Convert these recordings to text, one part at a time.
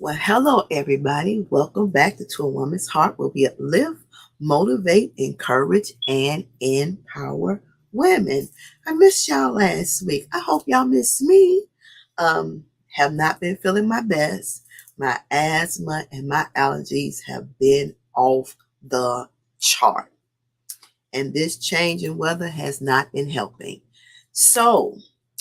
Well, hello, everybody. Welcome back to A Woman's Heart, where we uplift, motivate, encourage, and empower women. I missed y'all last week. I hope y'all miss me. Um, have not been feeling my best. My asthma and my allergies have been off the chart, and this change in weather has not been helping. So,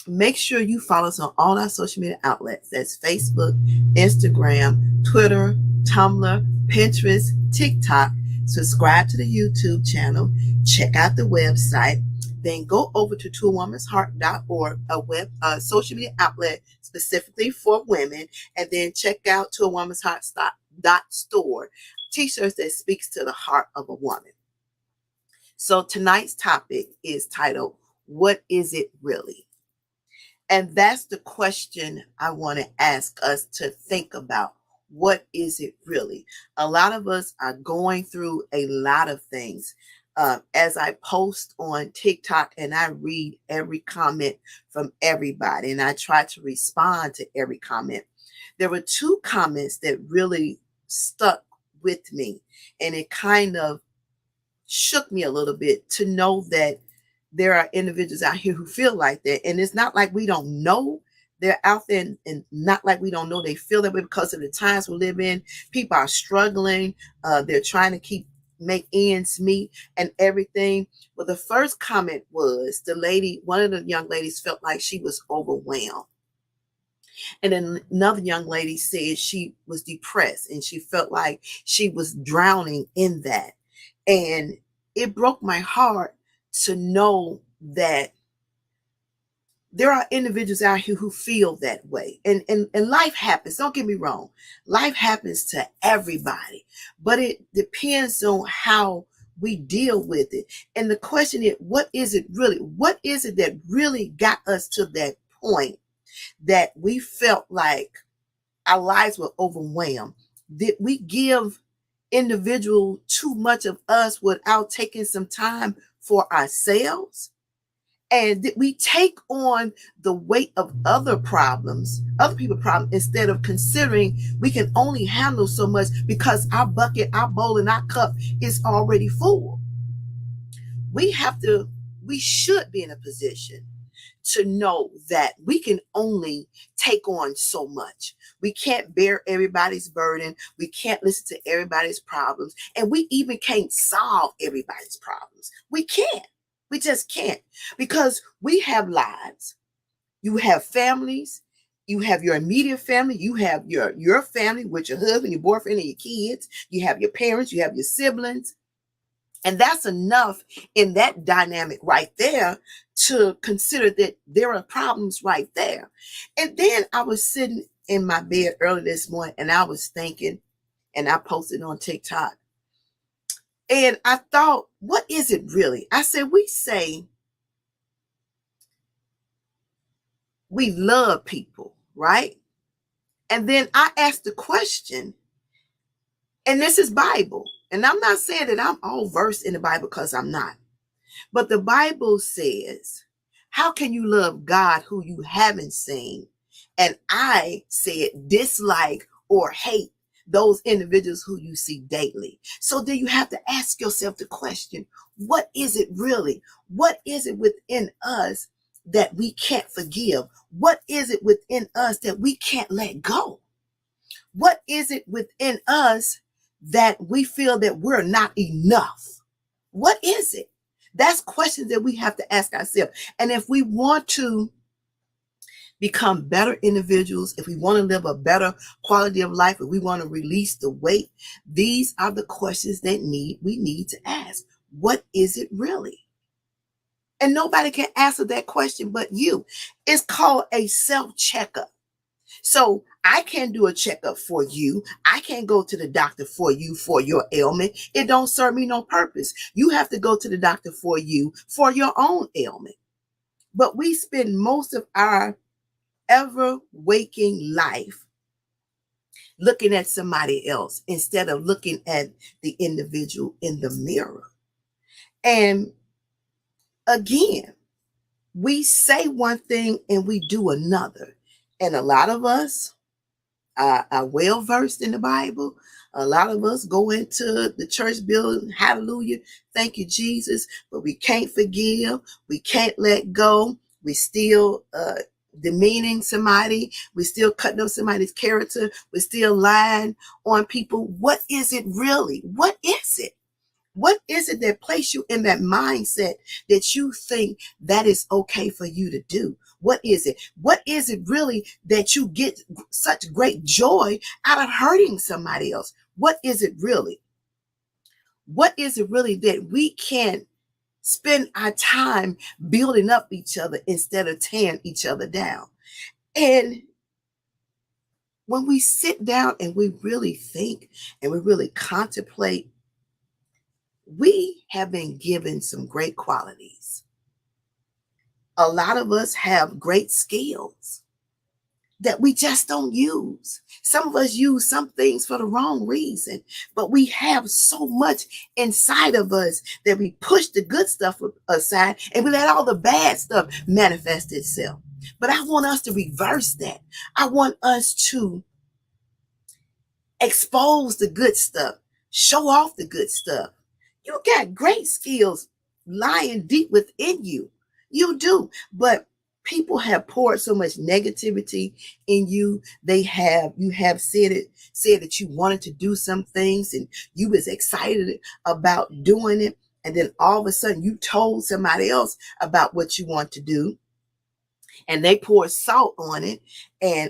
make sure you follow us on all our social media outlets. That's Facebook, Instagram, Twitter, Tumblr, Pinterest, TikTok. Subscribe to the YouTube channel. Check out the website. Then go over to toawomensheart.org, a social media outlet specifically for women, and then check out toawomensheart.store, t-shirts that speaks to the heart of a woman. So tonight's topic is titled, What is it really? And that's the question I want to ask us to think about. What is it really? A lot of us are going through a lot of things. As I post on TikTok and I read every comment from everybody and I try to respond to every comment, there were two comments that really stuck with me, and it kind of shook me a little bit to know that there are individuals out here who feel like that. And it's not like we don't know they're out there, and not like we don't know they feel that way, because of the times we live in. People are struggling. They're trying to make ends meet and everything. Well, the first comment was one of the young ladies felt like she was overwhelmed. And then another young lady said she was depressed and she felt like she was drowning in that. And it broke my heart to know that there are individuals out here who feel that way. And life happens. Don't get me wrong. Life happens to everybody, but it depends on how we deal with it. And the question is, what is it really? What is it that really got us to that point that we felt like our lives were overwhelmed? Did we give individual too much of us without taking some time for ourselves? And did we take on the weight of other people's problems, instead of considering we can only handle so much because our bucket, our bowl, and our cup is already full? We should be in a position to know that we can only take on so much. We can't bear everybody's burden. We can't listen to everybody's problems. And we even can't solve everybody's problems. We can't. We just can't, because we have lives. You have families. You have your immediate family. You have your family with your husband, your boyfriend, and your kids. You have your parents. You have your siblings. And that's enough in that dynamic right there to consider that there are problems right there. And then I was sitting in my bed early this morning and I was thinking, and I posted on TikTok, and I thought, what is it really? I said, we say we love people, right? And then I asked the question, and this is Bible. And I'm not saying that I'm all versed in the Bible, because I'm not. But the Bible says, how can you love God who you haven't seen? And I said, dislike or hate those individuals who you see daily. So then you have to ask yourself the question, what is it really? What is it within us that we can't forgive? What is it within us that we can't let go? What is it within us that we feel that we're not enough? What is it? That's questions that we have to ask ourselves. And if we want to become better individuals, if we want to live a better quality of life, if we want to release the weight, these are the questions that we need to ask. What is it really? And nobody can answer that question but you. It's called a self-checkup. So I can't do a checkup for you. I can't go to the doctor for you for your ailment. It don't serve me no purpose. You have to go to the doctor for you for your own ailment. But we spend most of our ever waking life looking at somebody else instead of looking at the individual in the mirror. And again, we say one thing and we do another. And a lot of us are well versed in the Bible. A lot of us go into the church building, hallelujah, thank you, Jesus, but we can't forgive, we can't let go, we still demeaning somebody, we still cutting up somebody's character, we're still lying on people. What is it really? What is it? What is it that placed you in that mindset that you think that is okay for you to do? What is it? What is it really that you get such great joy out of hurting somebody else? What is it really? What is it really that we can spend our time building up each other instead of tearing each other down? And when we sit down and we really think and we really contemplate, we have been given some great qualities. A lot of us have great skills that we just don't use. Some of us use some things for the wrong reason, but we have so much inside of us that we push the good stuff aside and we let all the bad stuff manifest itself. But I want us to reverse that. I want us to expose the good stuff, show off the good stuff. You got great skills lying deep within you. You do. But people have poured so much negativity in you. You have said that you wanted to do some things and you was excited about doing it. And then all of a sudden you told somebody else about what you want to do, and they pour salt on it,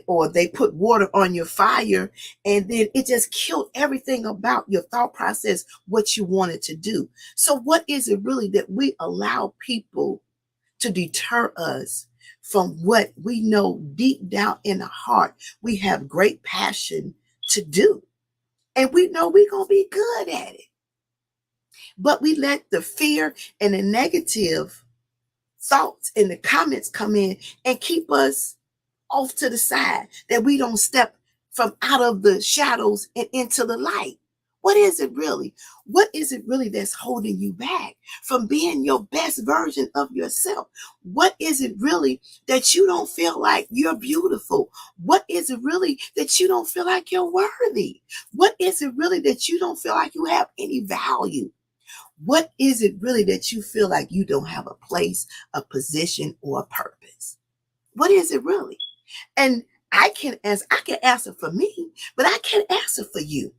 or they put water on your fire, and then it just killed everything about your thought process, what you wanted to do. So what is it really that we allow people to deter us from what we know deep down in the heart we have great passion to do, and we know we're going to be good at it, but we let the fear and the negative thoughts and the comments come in and keep us off to the side, that we don't step from out of the shadows and into the light. What is it really? What is it really that's holding you back from being your best version of yourself? What is it really that you don't feel like you're beautiful? What is it really that you don't feel like you're worthy? What is it really that you don't feel like you have any value? What is it really that you feel like you don't have a place, a position, or a purpose? What is it really? And I can answer for me, but I can't answer for you.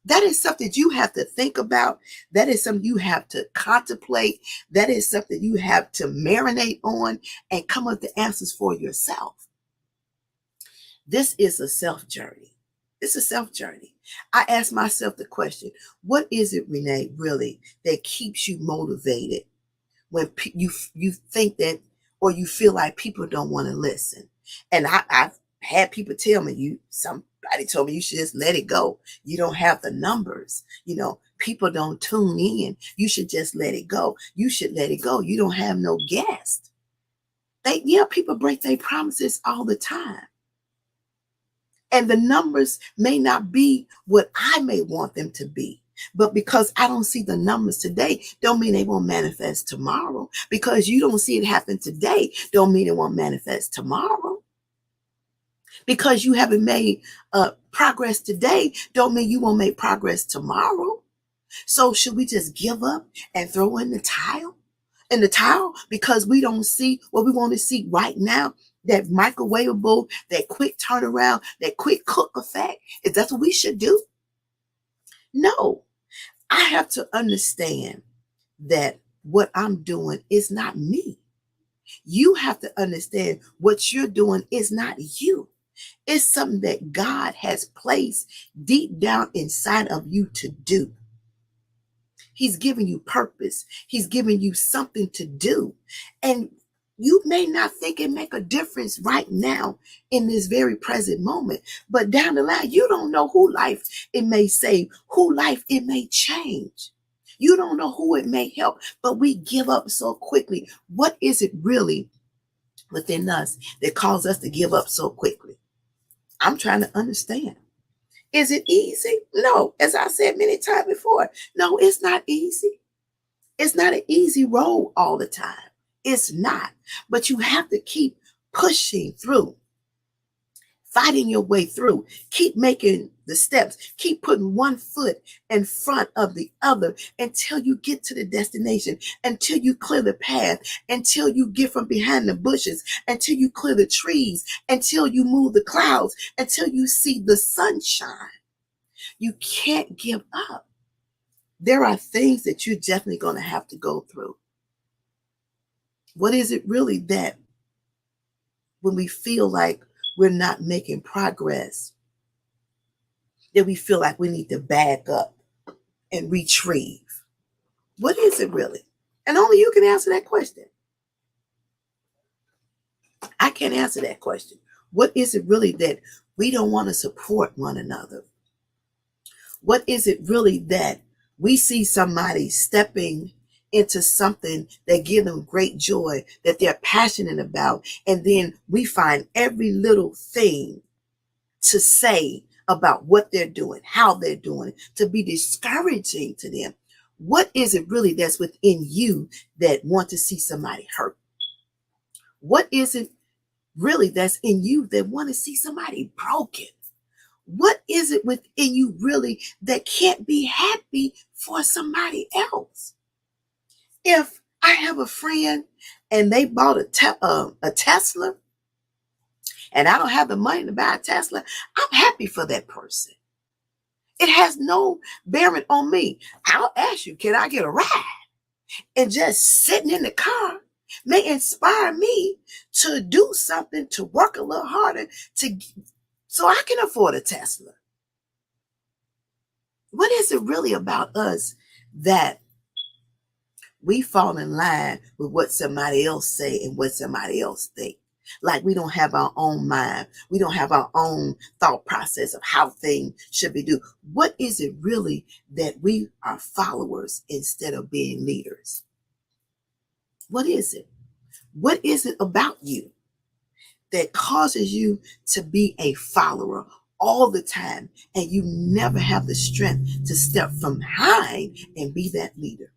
That is something you have to think about. That is something you have to contemplate. That is something you have to marinate on and come up with the answers for yourself. This is a self journey. It's a self journey. I ask myself the question, what is it, Renee, really that keeps you motivated when you think that, or you feel like people don't want to listen? And I've had people tell me, somebody told me you should just let it go. You don't have the numbers. People don't tune in. You should just let it go. You should let it go. You don't have no guests. People break their promises all the time. And the numbers may not be what I may want them to be. But because I don't see the numbers today, don't mean they won't manifest tomorrow. Because you don't see it happen today, don't mean it won't manifest tomorrow. Because you haven't made progress today, don't mean you won't make progress tomorrow. So should we just give up and throw in the towel? Because we don't see what we want to see right now? That microwavable, that quick turnaround, that quick cook effect? Is that what we should do? No. I have to understand that what I'm doing is not me. You have to understand what you're doing is not you. It's something that God has placed deep down inside of you to do. He's giving you purpose. He's giving you something to do. And you may not think it make a difference right now in this very present moment, but down the line, you don't know who life it may save, who life it may change. You don't know who it may help, but we give up so quickly. What is it really within us that causes us to give up so quickly? I'm trying to understand. Is it easy? No. As I said many times before, no, it's not easy. It's not an easy road all the time. It's not. But you have to keep pushing through. fighting your way through. Keep making the steps. Keep putting one foot in front of the other until you get to the destination, until you clear the path, until you get from behind the bushes, until you clear the trees, until you move the clouds, until you see the sunshine. You can't give up. There are things that you're definitely going to have to go through. What is it really that when we feel like we're not making progress, that we feel like we need to back up and retrieve? What is it really? And only you can answer that question. I can't answer that question. What is it really that we don't want to support one another? What is it really that we see somebody stepping into something that gives them great joy, that they're passionate about, and then we find every little thing to say about what they're doing, how they're doing it, to be discouraging to them? What is it really that's within you that want to see somebody hurt? What is it really that's in you that want to see somebody broken? What is it within you really that can't be happy for somebody else? If I have a friend and they bought a Tesla and I don't have the money to buy a Tesla, I'm happy for that person. It has no bearing on me. I'll ask you, can I get a ride? And just sitting in the car may inspire me to do something, to work a little harder, so I can afford a Tesla. What is it really about us that we fall in line with what somebody else say and what somebody else think? Like we don't have our own mind. We don't have our own thought process of how things should be done. What is it really that we are followers instead of being leaders? What is it? What is it about you that causes you to be a follower all the time and you never have the strength to step from behind and be that leader?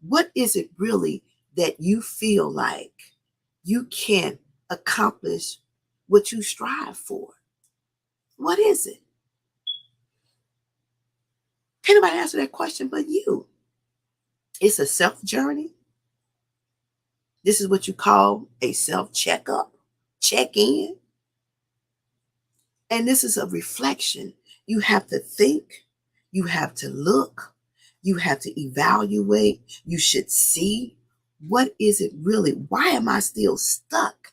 What is it really that you feel like you can't accomplish what you strive for? What is it? Can't nobody answer that question but you. It's a self journey. This is what you call a self checkup, check in. And this is a reflection. You have to think, you have to look, you have to evaluate, you should see, what is it really? Why am I still stuck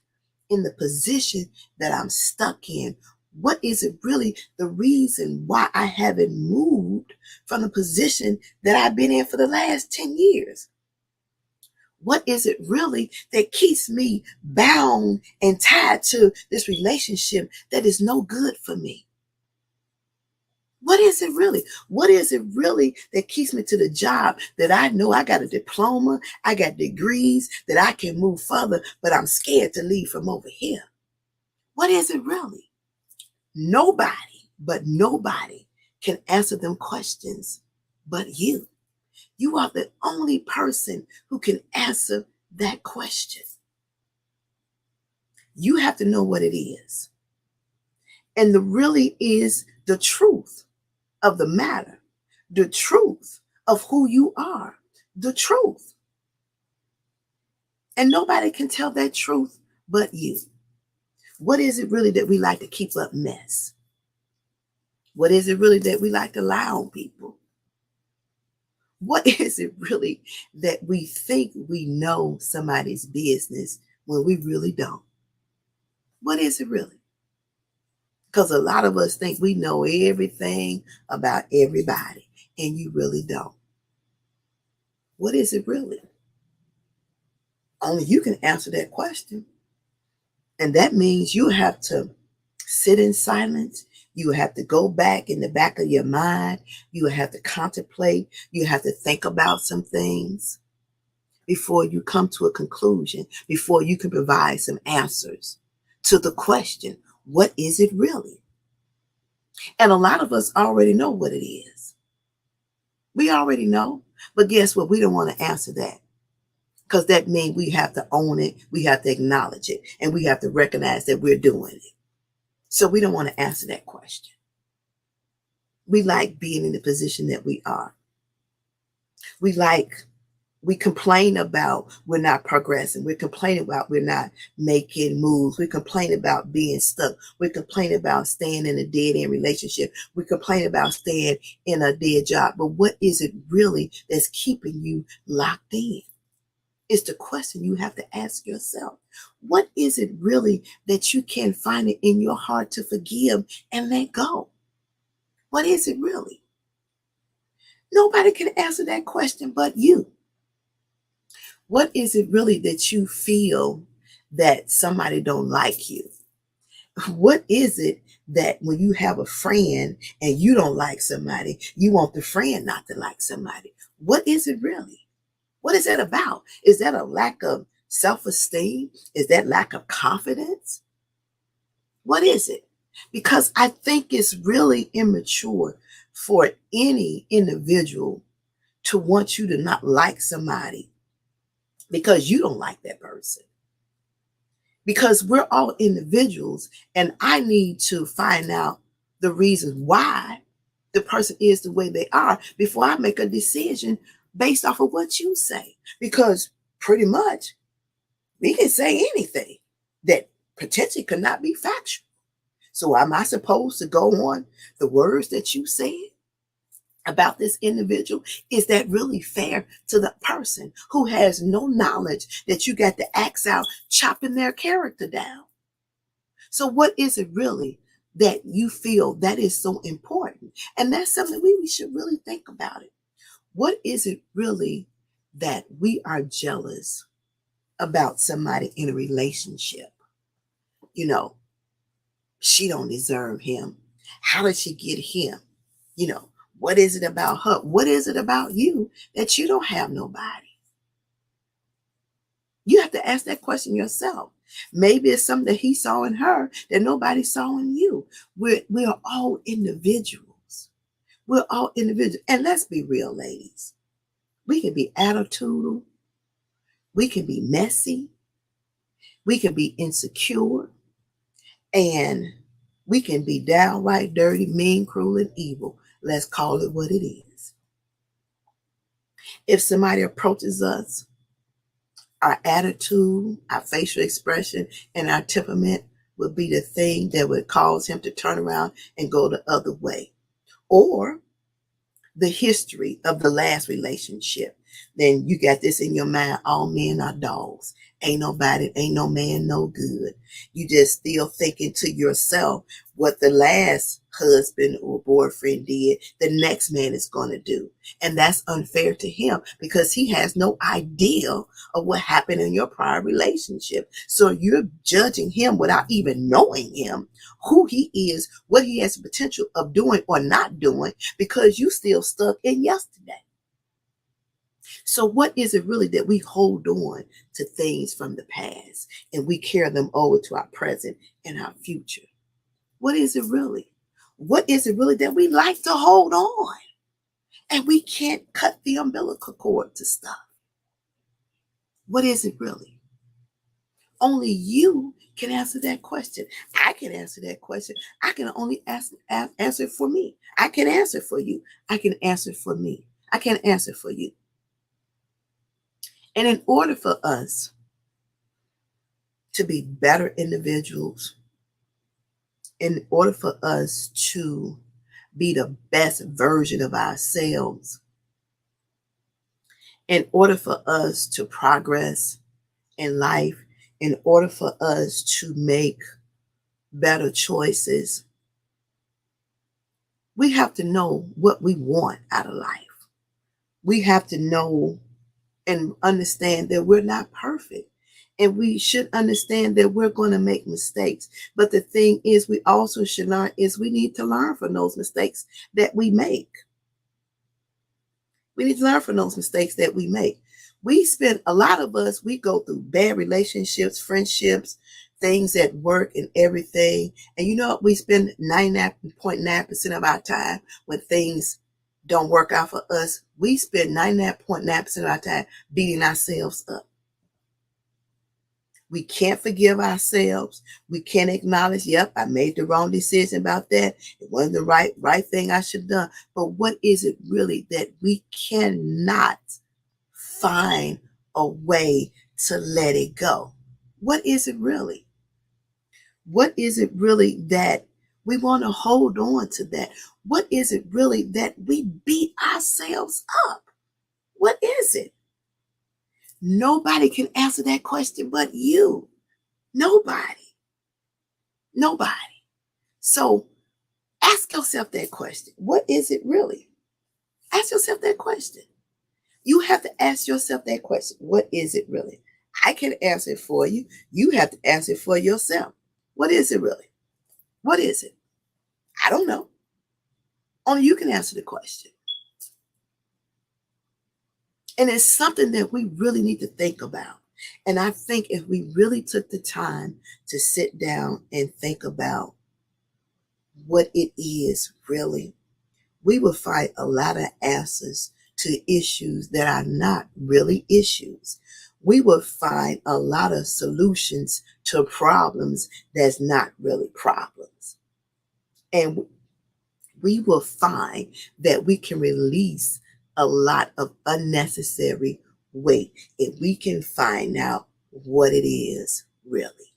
in the position that I'm stuck in? What is it really the reason why I haven't moved from the position that I've been in for the last 10 years? What is it really that keeps me bound and tied to this relationship that is no good for me? What is it really? What is it really that keeps me to the job that I know I got a diploma, I got degrees, that I can move further, but I'm scared to leave from over here? What is it really? Nobody can answer them questions but you. You are the only person who can answer that question. You have to know what it is. And the really is the truth of the matter, the truth of who you are, the truth. And nobody can tell that truth but you. What is it really that we like to keep up mess? What is it really that we like to lie on people? What is it really that we think we know somebody's business when we really don't? What is it really? Because a lot of us think we know everything about everybody, and you really don't. What is it really? Only you can answer that question. And that means you have to sit in silence. You have to go back in the back of your mind. You have to contemplate. You have to think about some things before you come to a conclusion, before you can provide some answers to the question, what is it really? And a lot of us already know what it is. We already know. But guess what? We don't want to answer that, because that means we have to own it. We have to acknowledge it. And we have to recognize that we're doing it. So we don't want to answer that question. We like being in the position that we are. We complain about we're not progressing. We complain about we're not making moves. We complain about being stuck. We complain about staying in a dead end relationship. We complain about staying in a dead job. But what is it really that's keeping you locked in? It's the question you have to ask yourself. What is it really that you can't find it in your heart to forgive and let go? What is it really? Nobody can answer that question but you. What is it really that you feel that somebody don't like you? What is it that when you have a friend and you don't like somebody, you want the friend not to like somebody? What is it really? What is that about? Is that a lack of self-esteem? Is that lack of confidence? What is it? Because I think it's really immature for any individual to want you to not like somebody because you don't like that person. Because we're all individuals, and I need to find out the reasons why the person is the way they are before I make a decision based off of what you say. Because pretty much we can say anything that potentially could not be factual. So am I supposed to go on the words that you said about this individual? Is that really fair to the person who has no knowledge that you got to axe out, chopping their character down? So what is it really that you feel that is so important? And that's something we should really think about it. What is it really that we are jealous about somebody in a relationship? You know, she don't deserve him. How did she get him? You know, what is it about her? What is it about you that you don't have nobody? You have to ask that question yourself. Maybe it's something that he saw in her that nobody saw in you. We're all individuals. We're all individuals. And let's be real, ladies. We can be attitudinal. We can be messy. We can be insecure. And we can be downright dirty, mean, cruel, and evil. Let's call it what it is. If somebody approaches us, our attitude, our facial expression, and our temperament would be the thing that would cause him to turn around and go the other way. Or the history of the last relationship, then you got this in your mind: all men are dogs. Ain't no man no good. You just still thinking to yourself what the last husband or boyfriend did, the next man is going to do. And that's unfair to him because he has no idea of what happened in your prior relationship. So you're judging him without even knowing him, who he is, what he has the potential of doing or not doing, because you still stuck in yesterday. So what is it really that we hold on to things from the past and we carry them over to our present and our future? What is it really? What is it really that we like to hold on and we can't cut the umbilical cord to stuff? What is it really? Only you can answer that question. I can answer that question. I can only answer it for me. I can answer for you. I can answer for me. I can't answer for you. And in order for us to be better individuals, in order for us to be the best version of ourselves, in order for us to progress in life, in order for us to make better choices, we have to know what we want out of life. We have to know and understand that we're not perfect. And we should understand that we're going to make mistakes. But the thing is, we also should learn is we need to learn from those mistakes that we make. We need to learn from those mistakes that we make. A lot of us, we go through bad relationships, friendships, things at work and everything. And you know what? We spend 99.9% of our time when things don't work out for us. We spend 99.9% of our time beating ourselves up. We can't forgive ourselves. We can't acknowledge, yep, I made the wrong decision about that. It wasn't the right thing I should have done. But what is it really that we cannot find a way to let it go? What is it really? What is it really that we want to hold on to that? What is it really that we beat ourselves up? What is it? Nobody can answer that question but you. Nobody. Nobody. So ask yourself that question. What is it really? Ask yourself that question. You have to ask yourself that question. What is it really? I can answer it for you. You have to answer it for yourself. What is it really? What is it? I don't know. Only you can answer the question. And it's something that we really need to think about. And I think if we really took the time to sit down and think about what it is really, we will find a lot of answers to issues that are not really issues. We will find a lot of solutions to problems that's not really problems. And we will find that we can release a lot of unnecessary weight if we can find out what it is really.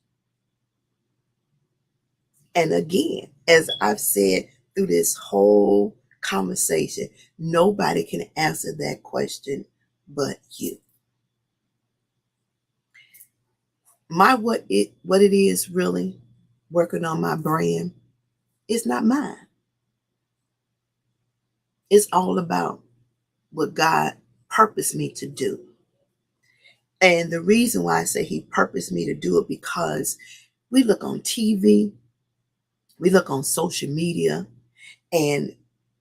And again, as I've said through this whole conversation, nobody can answer that question but you. What it is really, working on my brand, is not mine. It's all about what God purposed me to do. And the reason why I say he purposed me to do it, because we look on TV, we look on social media, and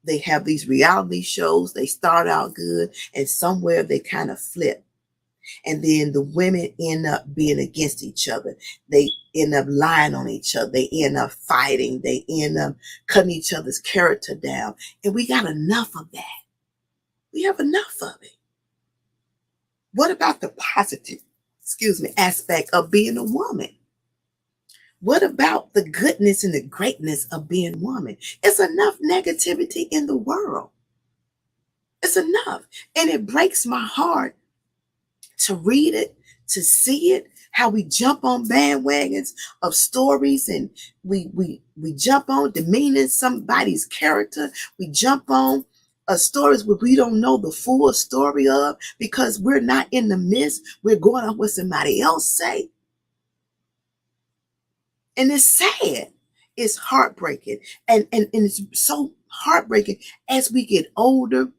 they have these reality shows. They start out good, and somewhere they kind of flip. And then the women end up being against each other. They end up lying on each other. They end up fighting. They end up cutting each other's character down. And we got enough of that. We have enough of it. What about the positive, aspect of being a woman? What about the goodness and the greatness of being a woman? It's enough negativity in the world. It's enough. And it breaks my heart to read it, to see it, how we jump on bandwagons of stories, and we jump on demeaning somebody's character. We jump on stories where we don't know the full story of, because we're not in the midst. We're going on what somebody else say. And it's sad. It's heartbreaking. And it's so heartbreaking as we get older,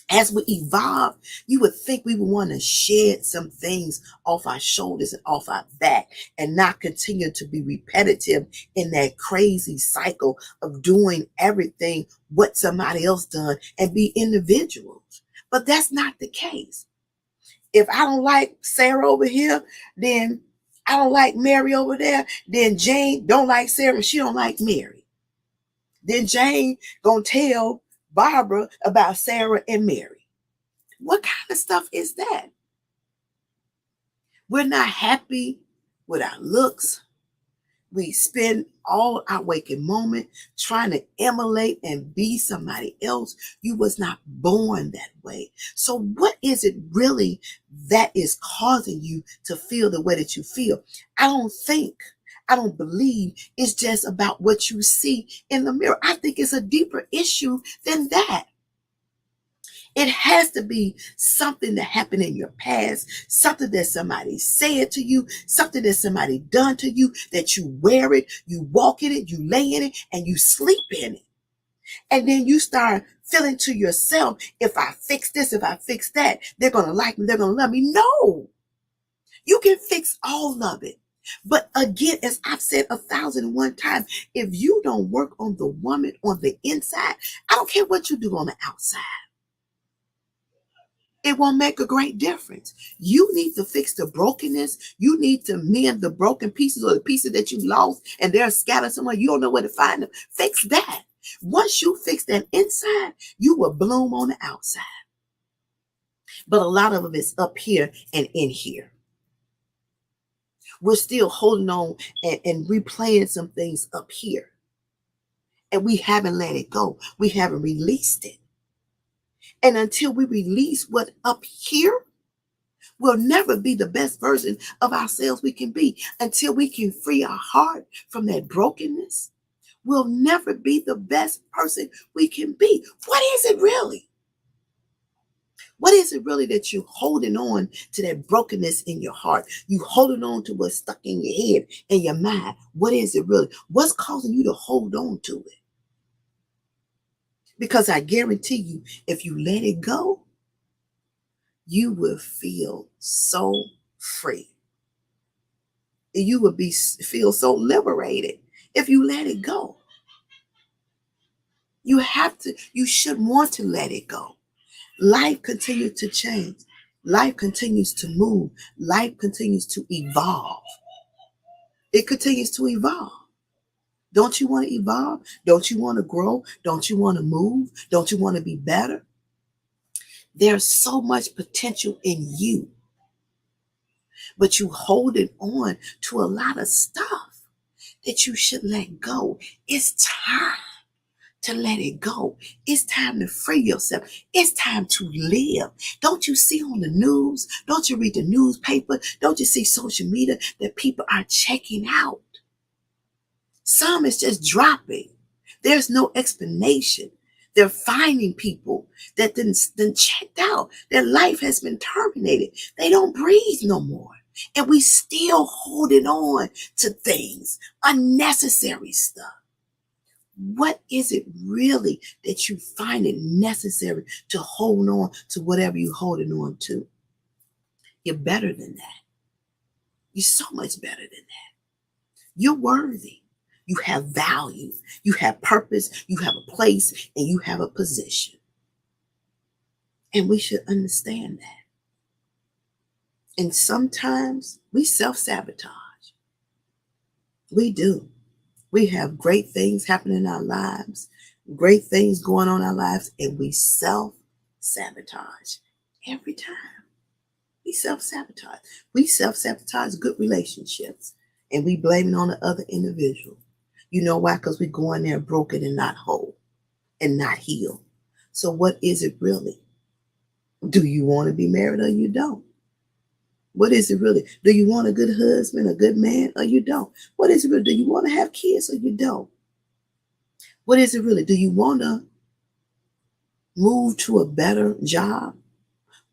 as we evolve. You would think we would want to shed some things off our shoulders and off our back, and not continue to be repetitive in that crazy cycle of doing everything what somebody else done and be individuals. But that's not the case. If I don't like Sarah over here, then I don't like Mary over there. Then Jane don't like Sarah and she don't like Mary. Then Jane gonna tell Barbara about Sarah and Mary. What kind of stuff is that? We're not happy with our looks. We spend all our waking moment trying to emulate and be somebody else. You was not born that way. So what is it really that is causing you to feel the way that you feel? I don't believe it's just about what you see in the mirror. I think it's a deeper issue than that. It has to be something that happened in your past, something that somebody said to you, something that somebody done to you, that you wear it, you walk in it, you lay in it, and you sleep in it. And then you start feeling to yourself, if I fix this, if I fix that, they're going to like me, they're going to love me. No, you can fix all of it. But again, as I've said 1,001 times, if you don't work on the woman on the inside, I don't care what you do on the outside. It won't make a great difference. You need to fix the brokenness. You need to mend the broken pieces, or the pieces that you lost and they're scattered somewhere. You don't know where to find them. Fix that. Once you fix that inside, you will bloom on the outside. But a lot of it is up here and in here. We're still holding on and replaying some things up here. And we haven't let it go. We haven't released it. And until we release what up here, we'll never be the best version of ourselves we can be. Until we can free our heart from that brokenness, we'll never be the best person we can be. What is it really? What is it really that you're holding on to, that brokenness in your heart? You holding on to what's stuck in your head and your mind. What is it really? What's causing you to hold on to it? Because I guarantee you, if you let it go, you will feel so free. You will feel so liberated if you let it go. You should want to let it go. Life continues to change. Life continues to move. Life continues to evolve. It continues to evolve. Don't you want to evolve? Don't you want to grow? Don't you want to move? Don't you want to be better? There's so much potential in you, but you holding on to a lot of stuff that you should let go. It's time to let it go. It's time to free yourself. It's time to live. Don't you see on the news? Don't you read the newspaper? Don't you see social media that people are checking out? Some is just dropping. There's no explanation. They're finding people that then checked out. Their life has been terminated. They don't breathe no more. And we still holding on to things, unnecessary stuff. What is it really that you find it necessary to hold on to whatever you're holding on to? You're better than that. You're so much better than that. You're worthy. You have value. You have purpose. You have a place, and you have a position. And we should understand that. And sometimes we self-sabotage. We do. We have great things happening in our lives, great things going on in our lives, and we self-sabotage every time. We self-sabotage. We self-sabotage good relationships, and we blame it on the other individual. You know why? Because we go in there broken and not whole and not healed. So what is it really? Do you want to be married or you don't? What is it really? Do you want a good husband, a good man, or you don't? What is it really? Do you want to have kids or you don't? What is it really? Do you want to move to a better job?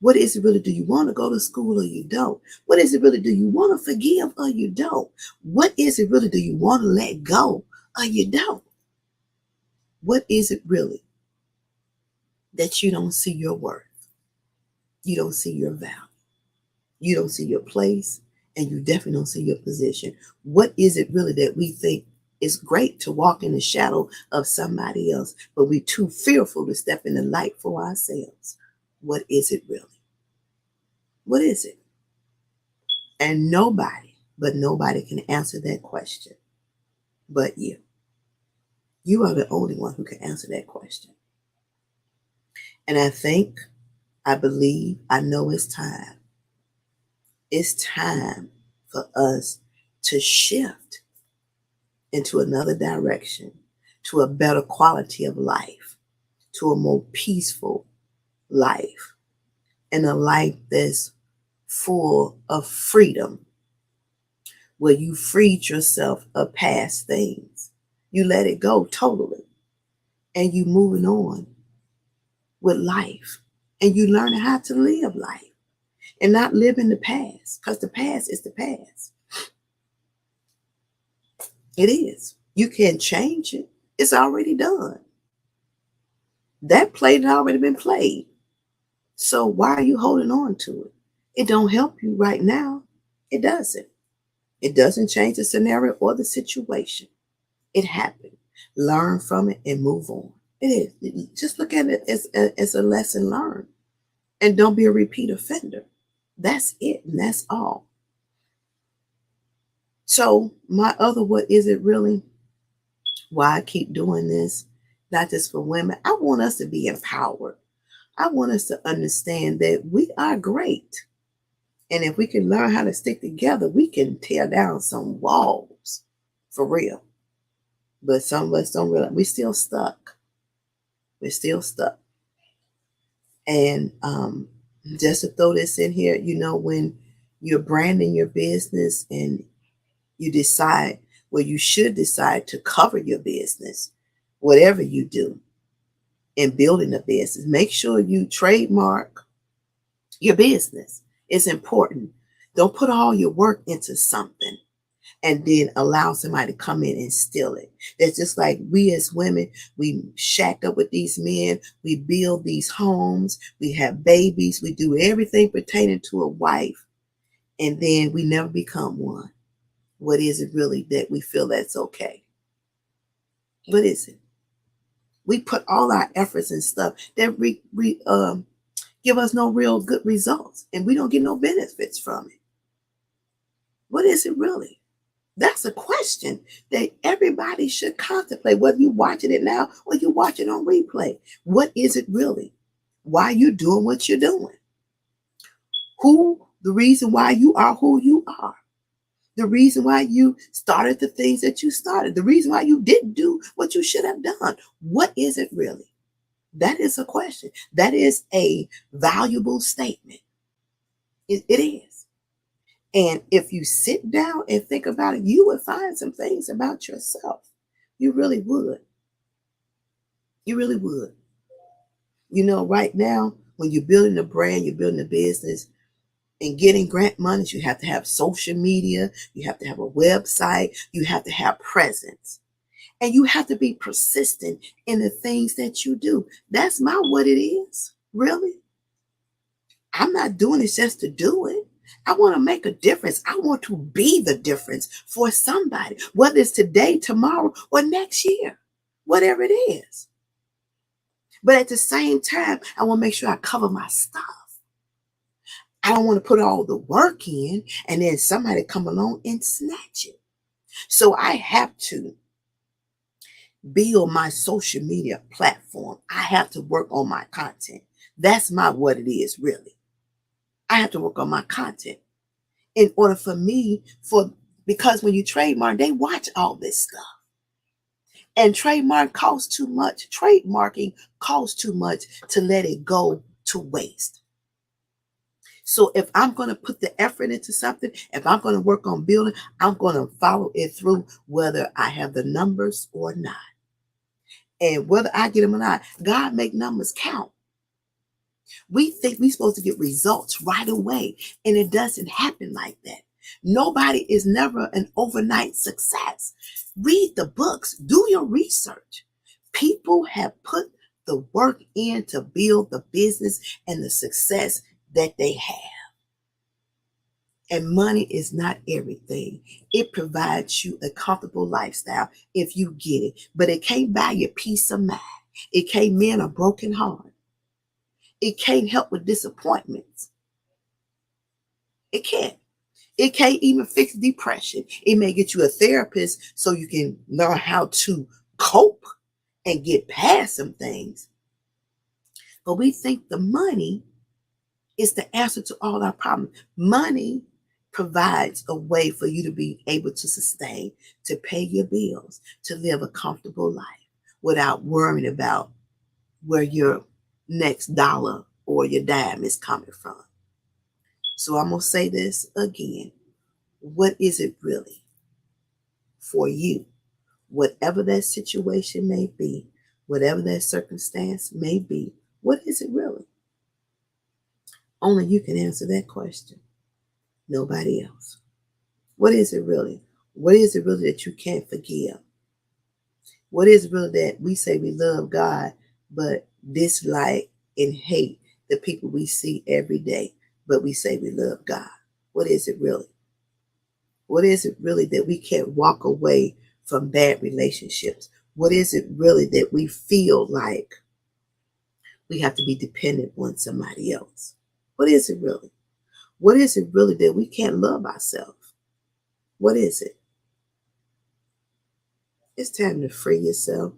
What is it really? Do you want to go to school or you don't? What is it really? Do you want to forgive or you don't? What is it really? Do you want to let go or you don't? What is it really that you don't see your worth? You don't see your value. You don't see your place, and you definitely don't see your position. What is it really that we think is great to walk in the shadow of somebody else, but we're too fearful to step in the light for ourselves? What is it really? What is it? And nobody can answer that question but you. You are the only one who can answer that question. And I believe, I know it's time. It's time for us to shift into another direction, to a better quality of life, to a more peaceful life, and a life that's full of freedom, where you freed yourself of past things. You let it go totally, and you moving on with life, and you learning how to live life and not live in the past, because the past is the past. It is. You can't change it. It's already done. That play had already been played. So why are you holding on to it? It don't help you right now. It doesn't. It doesn't change the scenario or the situation. It happened. Learn from it and move on. It is. Just look at it as a lesson learned. And don't be a repeat offender. That's it, and that's all. So my other what is it really? Why I keep doing this, not just for women. I want us to be empowered. I want us to understand that we are great. And if we can learn how to stick together, we can tear down some walls for real. But some of us don't realize we're still stuck. We're still stuck. And just to throw this in here, when you're branding your business and you decide, well, you should decide to cover your business, whatever you do in building a business, make sure you trademark your business. It's important. Don't put all your work into something and then allow somebody to come in and steal it. That's just like we as women, we shacked up with these men, we build these homes, we have babies, we do everything pertaining to a wife, and then we never become one. What is it really that we feel that's okay? What is it? We put all our efforts and stuff that give us no real good results, and we don't get no benefits from it. What is it really? That's a question that everybody should contemplate, whether you're watching it now or you watch it on replay. What is it really? Why are you doing what you're doing? The reason why you are who you are. The reason why you started the things that you started. The reason why you didn't do what you should have done. What is it really? That is a question. That is a valuable statement. It is. And if you sit down and think about it, you would find some things about yourself. You really would. You really would. Right now, when you're building a brand, you're building a business, and getting grant monies, you have to have social media, you have to have a website, you have to have presence. And you have to be persistent in the things that you do. That's not what it is, really. I'm not doing it just to do it. I want to make a difference. I want to be the difference for somebody, whether it's today, tomorrow, or next year, whatever it is. But at the same time, I want to make sure I cover my stuff. I don't want to put all the work in and then somebody come along and snatch it. So I have to build my social media platform. I have to work on my content. That's what it is, really. I have to work on my content in order for me, because when you trademark, they watch all this stuff. And trademarking costs too much to let it go to waste. So if I'm going to put the effort into something, if I'm going to work on building, I'm going to follow it through, whether I have the numbers or not. And whether I get them or not, God make numbers count. We think we're supposed to get results right away, and it doesn't happen like that. Nobody is never an overnight success. Read the books, do your research. People have put the work in to build the business and the success that they have. And money is not everything. It provides you a comfortable lifestyle if you get it, but it can't buy you peace of mind. It can't mend a broken heart. It can't help with disappointments. It can't. It can't even fix depression. It may get you a therapist so you can learn how to cope and get past some things. But we think the money is the answer to all our problems. Money provides a way for you to be able to sustain, to pay your bills, to live a comfortable life without worrying about where your next dollar or your dime is coming from. So I'm going to say this again. What is it really for you? Whatever that situation may be, whatever that circumstance may be, what is it really? Only you can answer that question. Nobody else. What is it really? What is it really that you can't forgive? What is it really that we say we love God, but dislike and hate the people we see every day, but we say we love God? What is it really? What is it really that we can't walk away from bad relationships? What is it really that we feel like we have to be dependent on somebody else? What is it really? What is it really that we can't love ourselves? What is it? It's time to free yourself.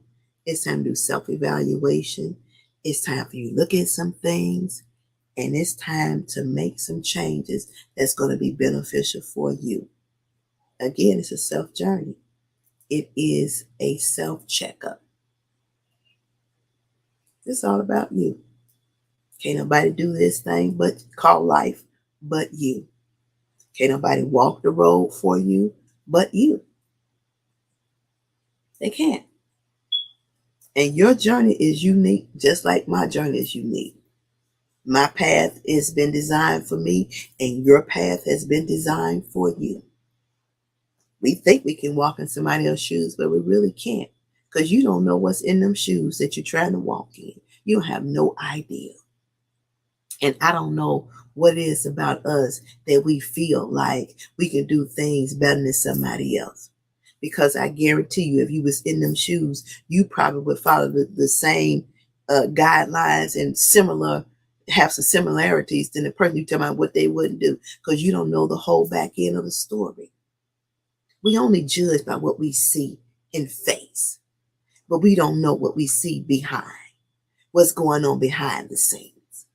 It's time to do self-evaluation. It's time for you to look at some things And it's time to make some changes that's going to be beneficial for you. Again, it's a self journey. It is a self checkup. It's all about you. Can't nobody do this thing but call life but you. Can't nobody walk the road for you but you. They can't. And your journey is unique, just like my journey is unique. My path has been designed for me, and your path has been designed for you. We think we can walk in somebody else's shoes, but we really can't, because you don't know what's in them shoes that you're trying to walk in. You have no idea. And I don't know what it is about us that we feel like we can do things better than somebody else. Because I guarantee you, if you was in them shoes, you probably would follow the same guidelines and have some similarities than the person you tell about what they wouldn't do, because you don't know the whole back end of the story. We only judge by what we see in face, but we don't know what we see behind, what's going on behind the scenes.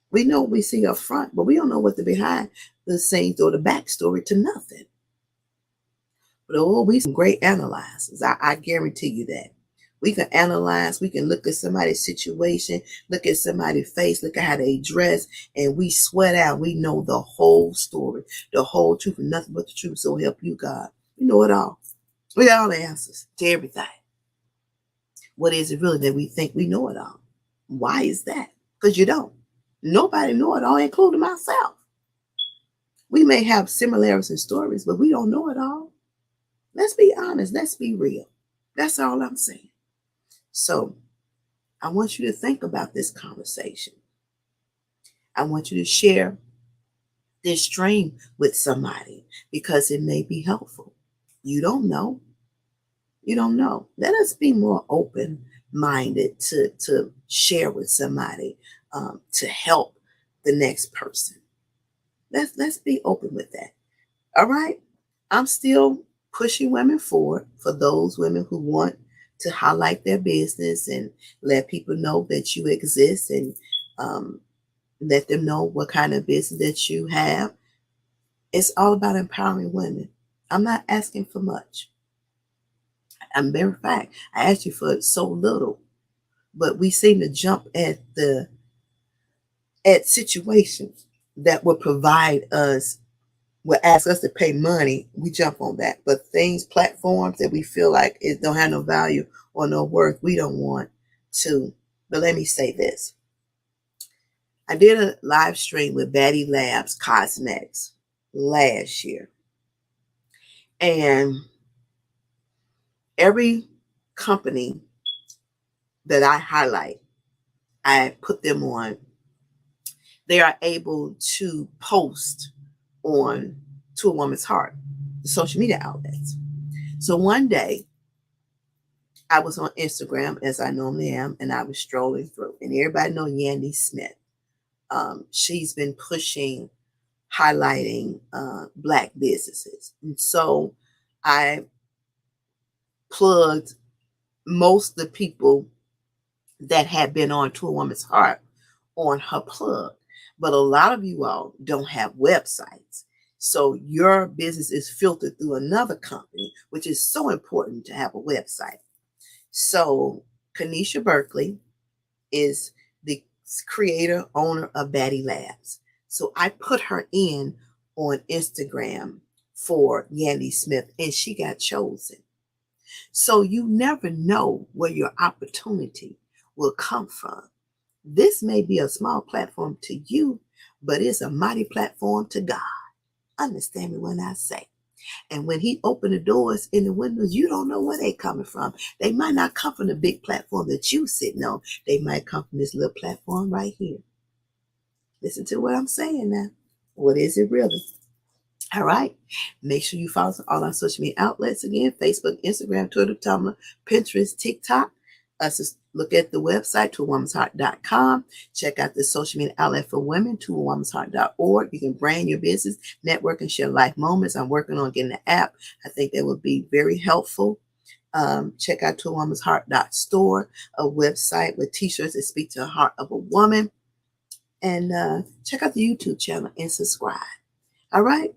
We know what we see up front, but we don't know what the behind the scenes or the backstory to nothing. But we some great analyzers. I guarantee you that. We can analyze, we can look at somebody's situation, look at somebody's face, look at how they dress, and we sweat out. We know the whole story, the whole truth, and nothing but the truth. So help you, God. We know it all. We got all the answers to everything. What is it really that we think we know it all? Why is that? Because you don't. Nobody know it all, including myself. We may have similarities in stories, but we don't know it all. Let's be honest. Let's be real. That's all I'm saying. So I want you to think about this conversation. I want you to share this stream with somebody because it may be helpful. You don't know. You don't know. Let us be more open-minded to share with somebody to help the next person. Let's be open with that. All right. I'm still pushing women forward for those women who want to highlight their business and let people know that you exist, and let them know what kind of business that you have. It's all about empowering women. I'm not asking for much. And matter of fact, I asked you for so little, but we seem to jump at situations that will provide us, will ask us to pay money. We jump on that. But things, platforms that we feel like it don't have no value or no worth, we don't want to. But let me say this. I did a live stream with Batty Labs Cosmetics last year. And every company that I highlight, I put them on. They are able to post on To a Woman's Heart, the social media outlets. So one day, I was on Instagram, as I normally am, and I was strolling through. And everybody know Yandy Smith. She's been pushing, highlighting Black businesses. And so I plugged most of the people that had been on To a Woman's Heart on her plug. But a lot of you all don't have websites. So your business is filtered through another company, which is so important to have a website. So Kanisha Berkeley is the creator, owner of Batty Labs. So I put her in on Instagram for Yandy Smith, and she got chosen. So you never know where your opportunity will come from. This may be a small platform to you, but it's a mighty platform to God. Understand me when I say. And when he opened the doors in the windows, you don't know where they're coming from. They might not come from the big platform that you sitting on. They might come from this little platform right here. Listen to what I'm saying now. What is it really? All right. Make sure you follow us on all our social media outlets again: Facebook, Instagram, Twitter, Tumblr, Pinterest, TikTok. Just look at the website, toawomensheart.com. Check out the social media outlet for women, toawomensheart.org. You can brand your business, network, and share life moments. I'm working on getting the app. I think that would be very helpful. Check out toawomensheart.store, a website with t-shirts that speak to the heart of a woman. And check out the YouTube channel and subscribe. All right.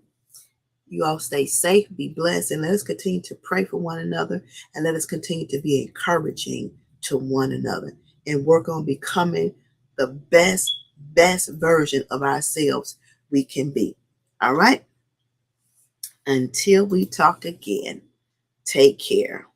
You all stay safe, be blessed, and let us continue to pray for one another, and let us continue to be encouraging to one another and work on becoming the best version of ourselves we can be. All right. Until we talk again, take care.